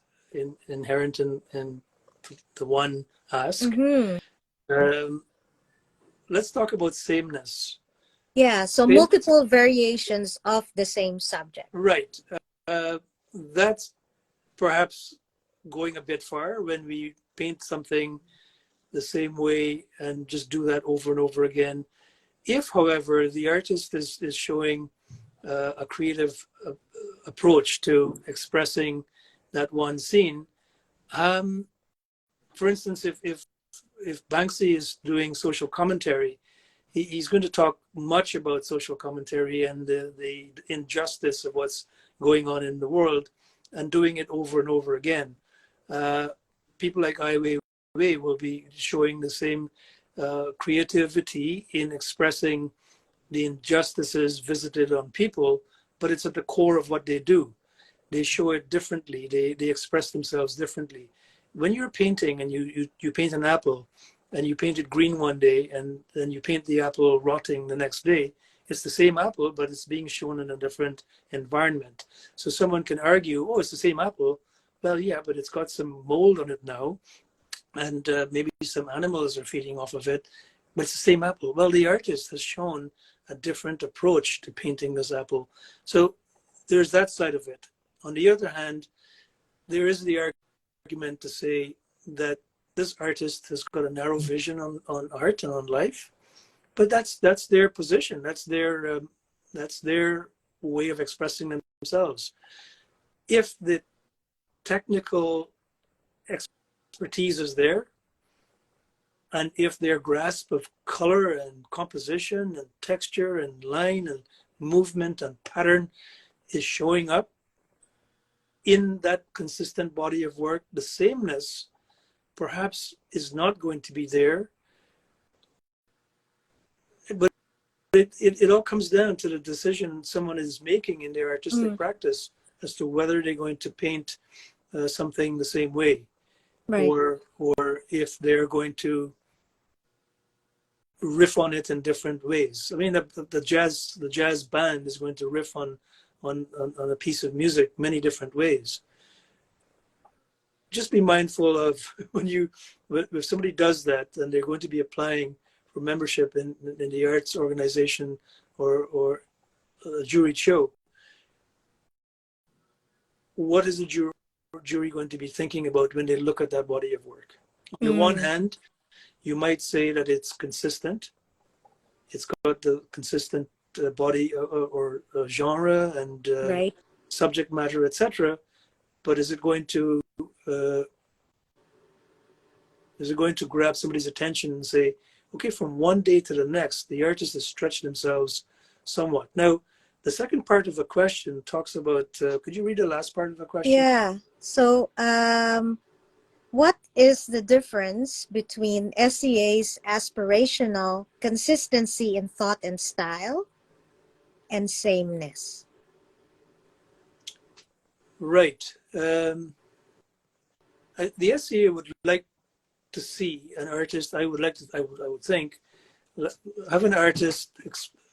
Speaker 2: inherent in the one ask.
Speaker 1: Mm-hmm.
Speaker 2: Um, let's talk about sameness.
Speaker 1: Yeah, so
Speaker 2: Sameness,
Speaker 1: multiple variations of the same subject.
Speaker 2: right. Uh, that's perhaps going a bit far when we paint something the same way and just do that over and over again. If, however, the artist is showing a creative approach to expressing that one scene, for instance, if Banksy is doing social commentary, he's going to talk much about social commentary and the injustice of what's going on in the world and doing it over and over again. Uh, People like Ai Weiwei will be showing the same creativity in expressing the injustices visited on people, but it's at the core of what they do. They show it differently. They express themselves differently. When you're painting and you paint an apple and you paint it green one day and then you paint the apple rotting the next day, it's the same apple, but it's being shown in a different environment. So someone can argue, oh, it's the same apple. Well, yeah, but it's got some mold on it now, and maybe some animals are feeding off of it, but it's the same apple. Well, the artist has shown a different approach to painting this apple. So there's that side of it. On the other hand, there is the argument to say that this artist has got a narrow vision on art and on life. but that's their position. That's their way of expressing themselves. If the technical expertise is there, and if their grasp of color and composition and texture and line and movement and pattern is showing up in that consistent body of work, the sameness perhaps is not going to be there. But it all comes down to the decision someone is making in their artistic practice as to whether they're going to paint something the same way,
Speaker 1: Right.
Speaker 2: or if they're going to riff on it in different ways. I mean, the jazz band is going to riff on a piece of music many different ways. Just be mindful of if somebody does that, and they're going to be applying for membership in the arts organization or a juried show. What is the jury going to be thinking about when they look at that body of work? On the one hand, you might say that it's consistent. It's got the consistent body or genre and
Speaker 1: Right.
Speaker 2: subject matter, etc. But is it going to grab somebody's attention and say, okay, from one day to the next, the artist has stretched themselves somewhat? Now, the second part of the question talks about, could you read the last part of the question?
Speaker 1: Yeah. So, what is the difference between SCA's aspirational consistency in thought and style and sameness?
Speaker 2: Right. The SCA would like to see an artist. I would think, have an artist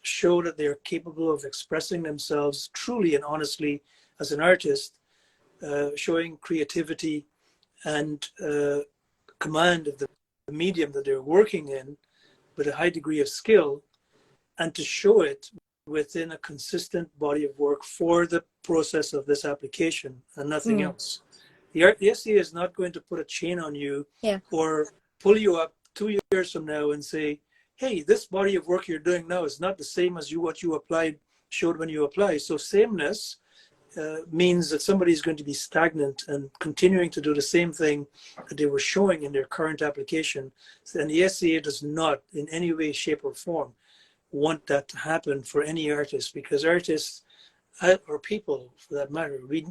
Speaker 2: show that they are capable of expressing themselves truly and honestly as an artist, showing creativity and command of the medium that they're working in with a high degree of skill, and to show it within a consistent body of work for the process of this application and nothing else. The SCA is not going to put a chain on you or pull you up 2 years from now and say, hey, this body of work you're doing now is not the same as what you showed when you applied. So sameness means that somebody is going to be stagnant and continuing to do the same thing that they were showing in their current application. And the SCA does not in any way, shape, or form want that to happen for any artist, because artists, or people for that matter, we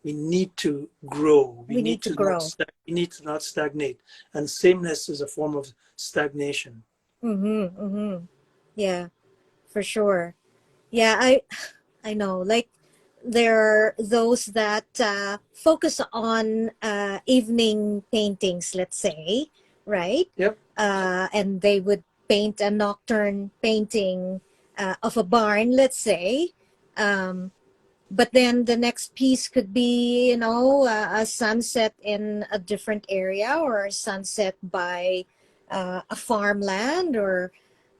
Speaker 2: need to grow.
Speaker 1: We need to grow.
Speaker 2: We need to not stagnate. And sameness is a form of stagnation.
Speaker 1: Yeah, for sure. Yeah, I know. Like, there are those that focus on evening paintings, let's say, right?
Speaker 2: Yep.
Speaker 1: And they would paint a nocturne painting of a barn, let's say. But then the next piece could be, a sunset in a different area, or a sunset by a farmland, or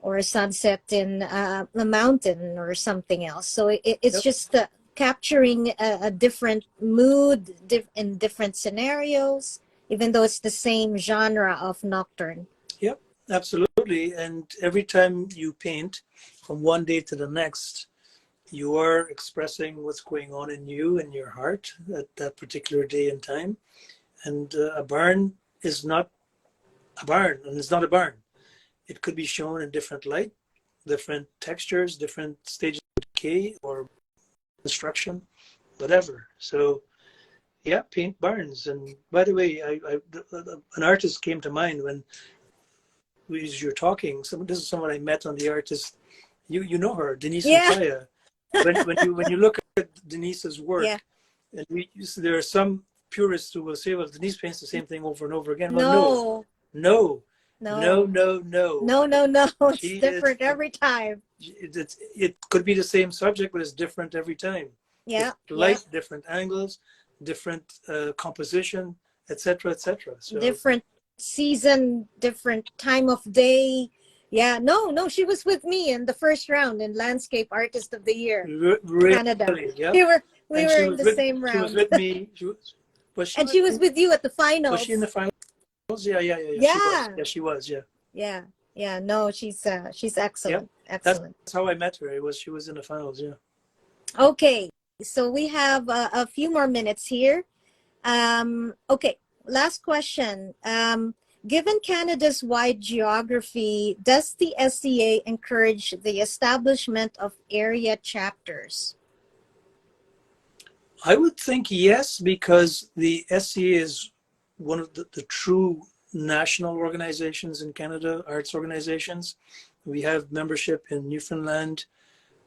Speaker 1: a sunset in a mountain or something else. So it's just capturing a different mood in different scenarios, even though it's the same genre of nocturne.
Speaker 2: Yep, absolutely. And every time you paint from one day to the next, you are expressing what's going on in you and your heart at that particular day and time. And a barn is not a barn, and it's not a barn. It could be shown in different light, different textures, different stages of decay or construction, whatever. So, yeah, paint barns. And by the way, an artist came to mind when you're talking. This is someone I met on the artist. You know her, Denise Sookrah. When you look at Denise's work, and there are some purists who will say, well, Denise paints the same thing over and over again. Well, no.
Speaker 1: It's different every time.
Speaker 2: It could be the same subject, but it's different every time.
Speaker 1: Yeah.
Speaker 2: Light, different angles, different composition, etc., etc. So
Speaker 1: different season, different time of day. Yeah, no, she was with me in the first round in Landscape Artist of the Year,
Speaker 2: really,
Speaker 1: Canada.
Speaker 2: Yeah.
Speaker 1: We were in the same round.
Speaker 2: She was with me.
Speaker 1: And she was with you at the finals.
Speaker 2: Was she in the finals? Yeah.
Speaker 1: Yeah.
Speaker 2: She was. Yeah.
Speaker 1: Yeah. Yeah, no, she's
Speaker 2: Yeah,
Speaker 1: excellent.
Speaker 2: that's
Speaker 1: Excellent.
Speaker 2: how I met her. She was in the finals. Yeah.
Speaker 1: Okay, so we have a few more minutes here. Okay, last question. Given Canada's wide geography, does the SCA encourage the establishment of area chapters?
Speaker 2: I would think yes, because the SCA is one of the true national organizations in Canada, arts organizations. We have membership in Newfoundland,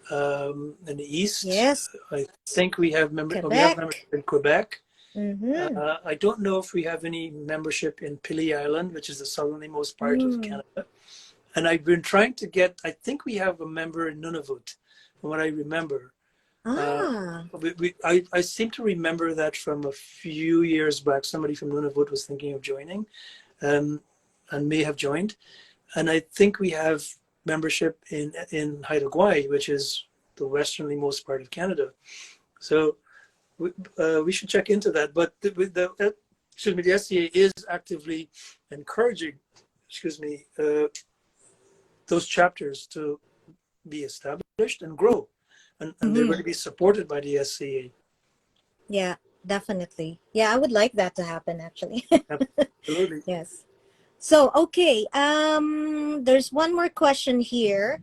Speaker 2: in the East.
Speaker 1: Yes,
Speaker 2: I think we have membership
Speaker 1: Quebec.
Speaker 2: in Quebec.
Speaker 1: Mm-hmm.
Speaker 2: I don't know if we have any membership in Pili Island, which is the southernmost part of
Speaker 1: Mm.
Speaker 2: Canada. And I've been trying to get, I think we have a member in Nunavut, from what I remember.
Speaker 1: Ah,
Speaker 2: I seem to remember that from a few years back, somebody from Nunavut was thinking of joining, um, and may have joined. And I think we have membership in Haida Gwaii, which is the westernmost part of Canada. So we should check into that. But the SCA is actively encouraging, those chapters to be established and grow, and they're going
Speaker 1: mm-hmm.
Speaker 2: to be supported by the SCA.
Speaker 1: Yeah, definitely. Yeah, I would like that to happen actually.
Speaker 2: Absolutely.
Speaker 1: Yes. So, okay, there's one more question here.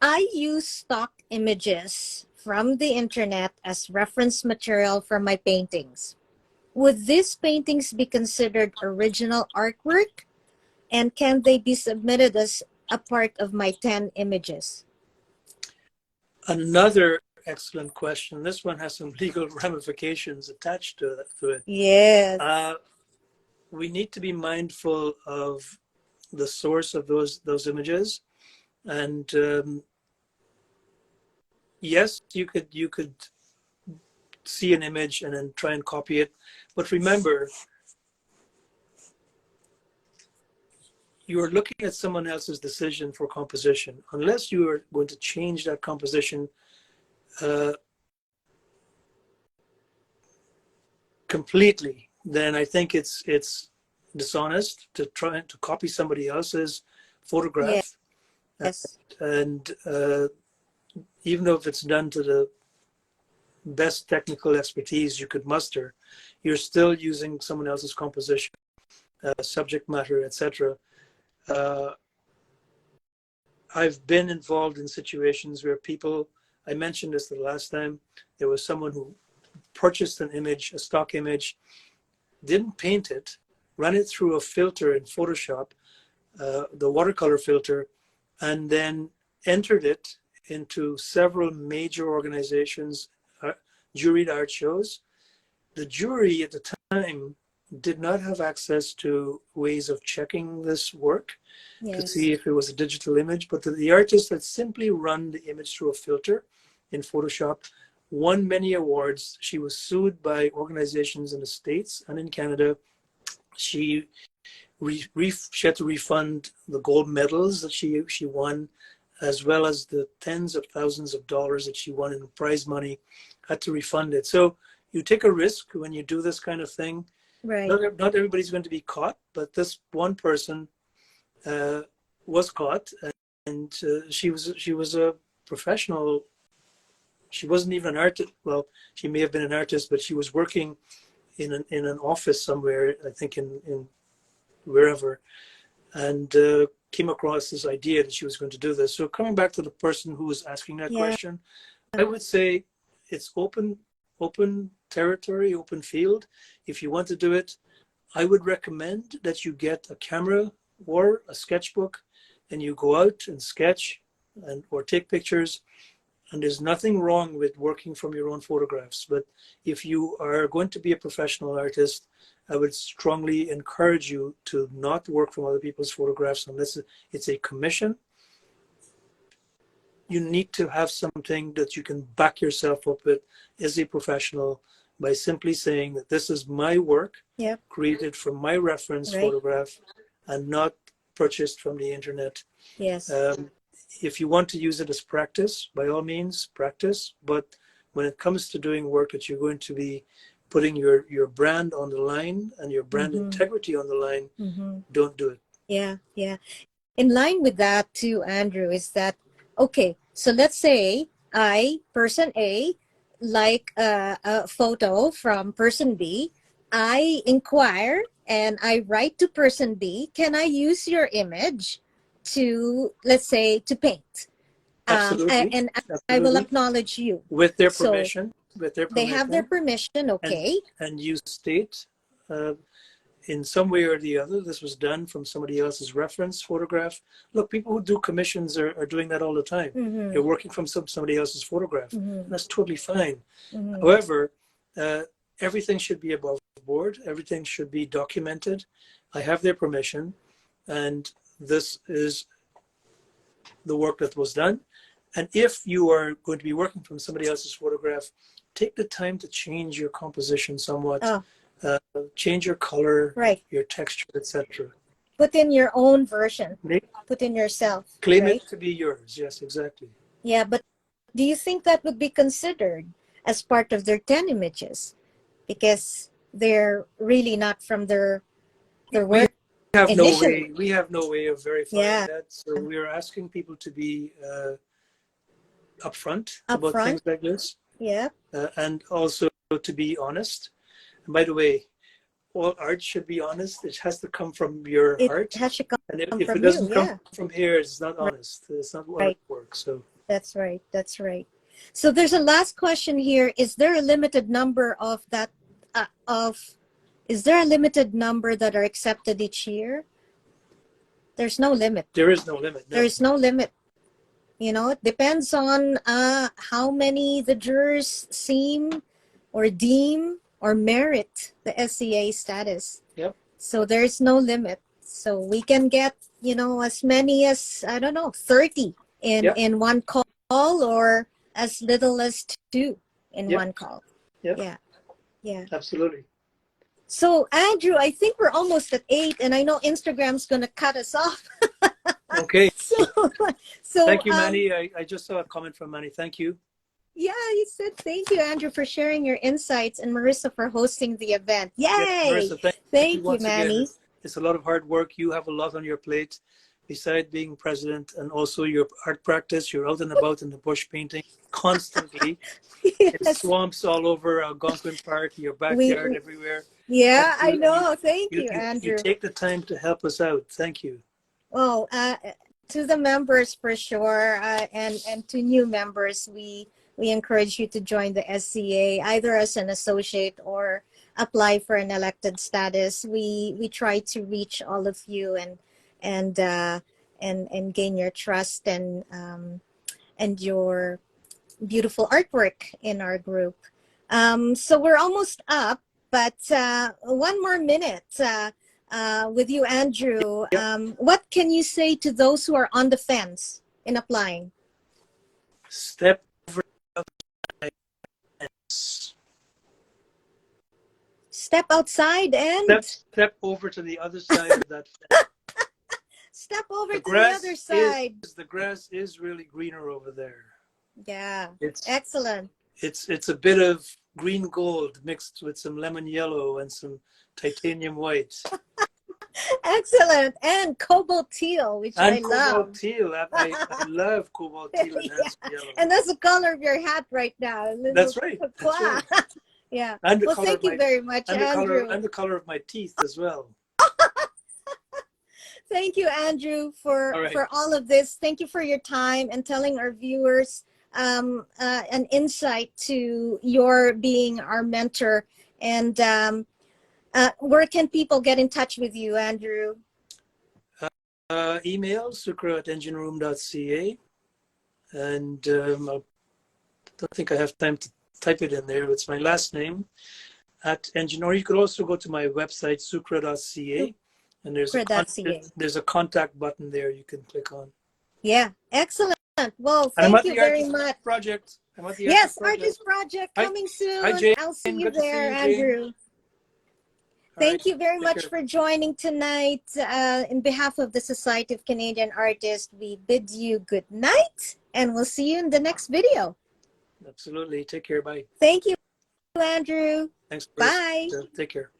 Speaker 1: I use stock images from the internet as reference material for my paintings. Would these paintings be considered original artwork? And can they be submitted as a part of my 10 images?
Speaker 2: Another excellent question. This one has some legal ramifications attached to it.
Speaker 1: Yes.
Speaker 2: Uh, we need to be mindful of the source of those images, and yes, you could see an image and then try and copy it, but remember, you are looking at someone else's decision for composition. Unless you are going to change that composition uh, completely, then I think it's dishonest to try to copy somebody else's photograph.
Speaker 1: Yes.
Speaker 2: And even though if it's done to the best technical expertise you could muster, you're still using someone else's composition, subject matter, etc. Uh, I've been involved in situations where people, I mentioned this the last time, there was someone who purchased an image, a stock image, didn't paint it, ran it through a filter in Photoshop, the watercolor filter, and then entered it into several major organizations, juried art shows. The jury at the time did not have access to ways of checking this work to
Speaker 1: Yes.
Speaker 2: see if it was a digital image, but the artist had simply run the image through a filter in Photoshop, won many awards. She was sued by organizations in the States and in Canada. She she had to refund the gold medals that she won, as well as the tens of thousands of dollars that she won in prize money. Had to refund it. So you take a risk when you do this kind of thing.
Speaker 1: Right.
Speaker 2: Not everybody's going to be caught, but this one person uh, was caught, and she was a professional. She wasn't even an artist. Well, she may have been an artist, but she was working in an office somewhere. I think in wherever, and came across this idea that she was going to do this. So coming back to the person who was asking that
Speaker 1: Yeah.
Speaker 2: question, I would say it's open territory, open field. If you want to do it, I would recommend that you get a camera or a sketchbook and you go out and sketch and or take pictures. And there's nothing wrong with working from your own photographs. But if you are going to be a professional artist, I would strongly encourage you to not work from other people's photographs unless it's a commission. You need to have something that you can back yourself up with as a professional by simply saying that this is my work
Speaker 1: Yep.
Speaker 2: created from my reference
Speaker 1: Right.
Speaker 2: photograph and not purchased from the internet.
Speaker 1: Yes.
Speaker 2: If you want to use it as practice, by all means, practice. But when it comes to doing work that you're going to be putting your brand on the line and your brand
Speaker 1: Mm-hmm.
Speaker 2: integrity on the line,
Speaker 1: Mm-hmm.
Speaker 2: don't do it.
Speaker 1: Yeah. Yeah. in line with that too, Andrew, is that, okay, so let's say I, person A, like a photo from person B. I inquire and I write to person B, can I use your image to, let's say, to paint?
Speaker 2: Absolutely,
Speaker 1: And I will
Speaker 2: absolutely,
Speaker 1: acknowledge you.
Speaker 2: with their
Speaker 1: So
Speaker 2: permission, with their
Speaker 1: they have their
Speaker 2: permission,
Speaker 1: permission,
Speaker 2: and
Speaker 1: okay.
Speaker 2: you state in some way or the other, this was done from somebody else's reference photograph. Look, people who do commissions are doing that all the time.
Speaker 1: Mm-hmm.
Speaker 2: They're working from somebody else's photograph.
Speaker 1: Mm-hmm.
Speaker 2: That's totally fine.
Speaker 1: Mm-hmm.
Speaker 2: However, everything should be above board. Everything should be documented. I have their permission, and this is the work that was done. And if you are going to be working from somebody else's photograph, take the time to change your composition somewhat.
Speaker 1: Oh.
Speaker 2: Change your color,
Speaker 1: right,
Speaker 2: your texture, etc.
Speaker 1: Put in your own version. Put in yourself.
Speaker 2: Claim
Speaker 1: right?
Speaker 2: it to be yours. Yes, exactly.
Speaker 1: Yeah, but do you think that would be considered as part of their 10 images? Because they're really not from their work initially.
Speaker 2: We have no way of verifying
Speaker 1: Yeah.
Speaker 2: that. So we're asking people to be upfront
Speaker 1: Up
Speaker 2: about
Speaker 1: front.
Speaker 2: things like this.
Speaker 1: Yeah.
Speaker 2: And also to be honest. And by the way, all art should be honest. It has to come from your heart.
Speaker 1: It has to come
Speaker 2: and
Speaker 1: from
Speaker 2: if it
Speaker 1: you,
Speaker 2: doesn't come
Speaker 1: yeah.
Speaker 2: from here, it's not honest. It's not
Speaker 1: Right.
Speaker 2: artwork. So
Speaker 1: That's right. That's right. So there's a last question here. Is there a limited number of that is there a limited number that are accepted each year? There's no limit.
Speaker 2: there is no limit. No.
Speaker 1: There is no limit. You know, it depends on how many the jurors seem or deem or merit the SCA status.
Speaker 2: Yep.
Speaker 1: So there's no limit. So we can get, you know, as many as, I don't know, 30 in one call, or as little as 2 in one call.
Speaker 2: Yep.
Speaker 1: Yeah. Yeah.
Speaker 2: Absolutely.
Speaker 1: So Andrew, I think we're almost at 8, and I know Instagram's going to cut us off.
Speaker 2: Okay.
Speaker 1: So
Speaker 2: thank you, Manny. I just saw a comment from Manny. Thank you.
Speaker 1: Yeah, he said thank you, Andrew, for sharing your insights, and Marissa for hosting the event. Yay!
Speaker 2: Yes, Marissa,
Speaker 1: thank you, Manny.
Speaker 2: Again, it's a lot of hard work. You have a lot on your plate. Besides being president, and also your art practice, you're out and about in the bush painting constantly.
Speaker 1: Yes.
Speaker 2: In swamps all over Algonquin Park, your backyard, everywhere.
Speaker 1: Yeah, I know. Thank you, Andrew.
Speaker 2: You take the time to help us out. Thank you.
Speaker 1: Well, to the members for sure, and to new members, we encourage you to join the SCA either as an associate or apply for an elected status. We try to reach all of you and gain your trust and your beautiful artwork in our group. So we're almost up, but one more minute with you, Andrew. What can you say to those who are on the fence in applying?
Speaker 2: Step over
Speaker 1: Step outside and
Speaker 2: step over to the other side of that fence.
Speaker 1: Step over to the other side.
Speaker 2: The grass is really greener over there.
Speaker 1: Yeah,
Speaker 2: it's
Speaker 1: excellent.
Speaker 2: It's a bit of green gold mixed with some lemon yellow and some titanium white.
Speaker 1: Excellent. And cobalt teal, which I love.
Speaker 2: Cobalt teal. I love cobalt teal and yellow.
Speaker 1: And that's the color of your hat right now.
Speaker 2: That's right. That's right.
Speaker 1: Yeah.
Speaker 2: And
Speaker 1: well, thank you very much, Andrew.
Speaker 2: And the color of my teeth as well.
Speaker 1: Thank you, Andrew, for all of this. Thank you for your time and telling our viewers an insight to your being our mentor. And where can people get in touch with you, Andrew?
Speaker 2: Email sookrah@engineroom.ca. And I don't think I have time to type it in there. It's my last name at Engine. Or you could also go to my website, sookrah.ca. And there's a contact button there you can click on. Yeah,
Speaker 1: excellent. Well, thank you very much.
Speaker 2: Project.
Speaker 1: Yes, Artist Project coming soon.
Speaker 2: Hi, Jane.
Speaker 1: I'll see you there, Andrew. Thank you very much for joining tonight. In behalf of the Society of Canadian Artists, we bid you good night, and we'll see you in the next video.
Speaker 2: Absolutely. Take care. Bye.
Speaker 1: Thank you, Andrew.
Speaker 2: Thanks.
Speaker 1: Bye.
Speaker 2: Take care.